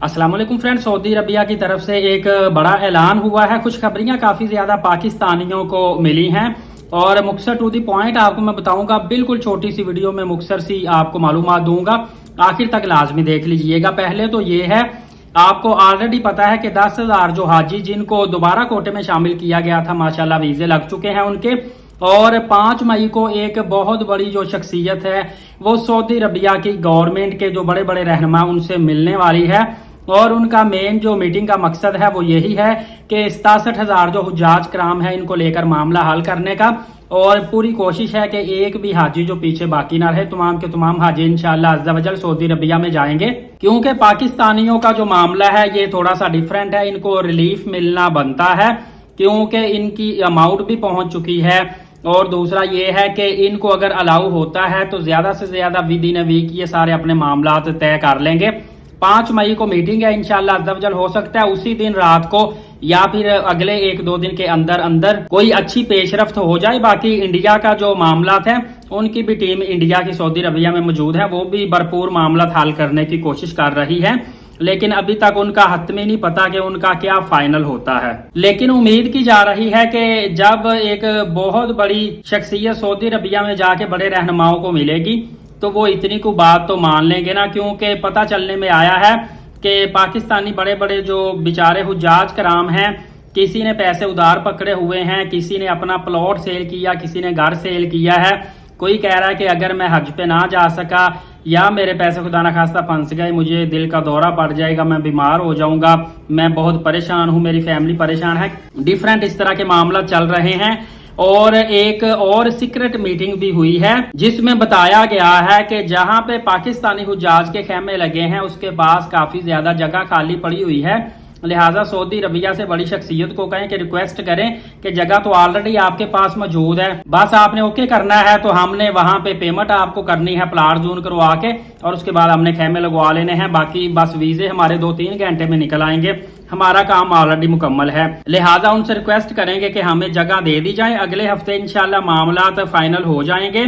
अस्सलाम वालेकुम friends, Saudi Arabia की तरफ से एक बड़ा ऐलान हुआ है। खुशखबरियां काफ़ी ज़्यादा पाकिस्तानियों को मिली हैं और मुख्तसर टू दी पॉइंट आपको मैं बताऊंगा। बिल्कुल छोटी सी वीडियो में मुख्तसर सी आपको मालूमात दूंगा, आखिर तक लाजमी देख लीजिएगा। पहले तो ये है, आपको ऑलरेडी पता है कि 10,000 जो हाजी जिनको दोबारा कोटे में शामिल किया गया था, माशाल्लाह वीज़े लग चुके हैं उनके। और 5 मई को एक बहुत बड़ी जो शख्सियत है वो सऊदी अरबिया की गवर्नमेंट के जो बड़े बड़े रहनुमा उनसे मिलने वाली है। और उनका मेन जो मीटिंग का मकसद है वो यही है कि 67,000 जो हुज्जाज कराम है इनको लेकर मामला हल करने का। और पूरी कोशिश है कि एक भी हाजी जो पीछे बाकी ना रहे, तमाम के तमाम हाजी इंशाअल्लाह अज़्ज़ा वजल सऊदी अरबिया में जाएंगे। क्योंकि पाकिस्तानियों का जो मामला है ये थोड़ा सा डिफरेंट है, इनको रिलीफ मिलना बनता है क्योंकि इनकी अमाउंट भी पहुंच चुकी है। और दूसरा ये है कि इनको अगर अलाउ होता है तो ज्यादा से ज्यादा विद इन अ वीक ये सारे अपने मामला तय कर लेंगे। 5 मई को मीटिंग है, इंशाअल्लाह अज़्ज़ा वजल हो सकता है उसी दिन रात को या फिर अगले 1-2 दिन के अंदर अंदर कोई अच्छी पेशरफ्त हो जाए। बाकी इंडिया का जो मामला है उनकी भी टीम इंडिया की सऊदी अरबिया में मौजूद है, वो भी भरपूर मामला हल करने की कोशिश कर रही है। लेकिन अभी तक उनका हतमी नहीं पता कि उनका क्या फाइनल होता है। लेकिन उम्मीद की जा रही है कि जब एक बहुत बड़ी शख्सियत सऊदी अरबिया में जाके बड़े रहनुमाओं को मिलेगी तो वो इतनी को बात तो मान लेंगे ना। क्योंकि पता चलने में आया है कि पाकिस्तानी बड़े बड़े जो बेचारे हुज्जाज कराम हैं, किसी ने पैसे उधार पकड़े हुए हैं, किसी ने अपना प्लॉट सेल किया, किसी ने घर सेल किया है। कोई कह रहा है कि अगर मैं हज पे ना जा सका या मेरे पैसे खुदा ना खास्ता फंस गए, मुझे दिल का दौरा पड़ जाएगा, मैं बीमार हो जाऊंगा, मैं बहुत परेशान हूं, मेरी फैमिली परेशान है। डिफरेंट इस तरह के मामला चल रहे हैं। और एक और सीक्रेट मीटिंग भी हुई है जिसमें बताया गया है कि जहां पे पाकिस्तानी हुज्जाज के खेमे लगे हैं उसके पास काफी ज्यादा जगह खाली पड़ी हुई है। लिहाजा सऊदी अरबिया से बड़ी शख्सियत को कहें कि रिक्वेस्ट करें कि जगह तो ऑलरेडी आपके पास मौजूद है, बस आपने ओके करना है। तो हमने वहां पे पेमेंट आपको करनी है प्लाट जून करवा के और उसके बाद हमने खेमे लगवा लेने हैं। बाकी बस वीजे हमारे 2-3 घंटे में निकल आएंगे, हमारा काम ऑलरेडी मुकम्मल है। लिहाजा उनसे रिक्वेस्ट करेंगे कि हमें जगह दे दी जाए। अगले हफ्ते इंशाल्लाह मामला फाइनल हो जाएंगे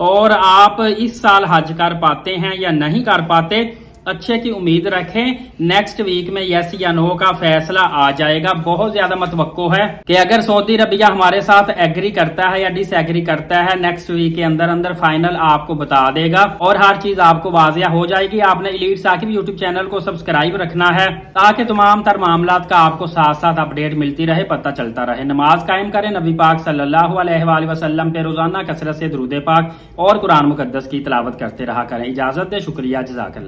और आप इस साल हज कर पाते हैं या नहीं कर पाते, अच्छे की उम्मीद रखें। नेक्स्ट वीक में यस या नो का फैसला आ जाएगा। बहुत ज्यादा मतवक्को है कि अगर सऊदी अरबिया हमारे साथ एग्री करता है या डिसएग्री करता है, नेक्स्ट वीक के अंदर अंदर फाइनल आपको बता देगा और हर चीज आपको वाजिया हो जाएगी। आपने एलीट साकिब यूट्यूब चैनल को सब्सक्राइब रखना है ताकि तमाम तर मामला का आपको साथ साथ अपडेट मिलती रहे, पता चलता रहे। नमाज कायम करें, नबी पाक सल्लल्लाहु अलैहि वसल्लम पे रोजाना कसरत से दुरूद पाक और कुरान मुकद्दस की तिलावत करते रहा करें। इजाजत दे, शुक्रिया, जज़ाकल्लाह।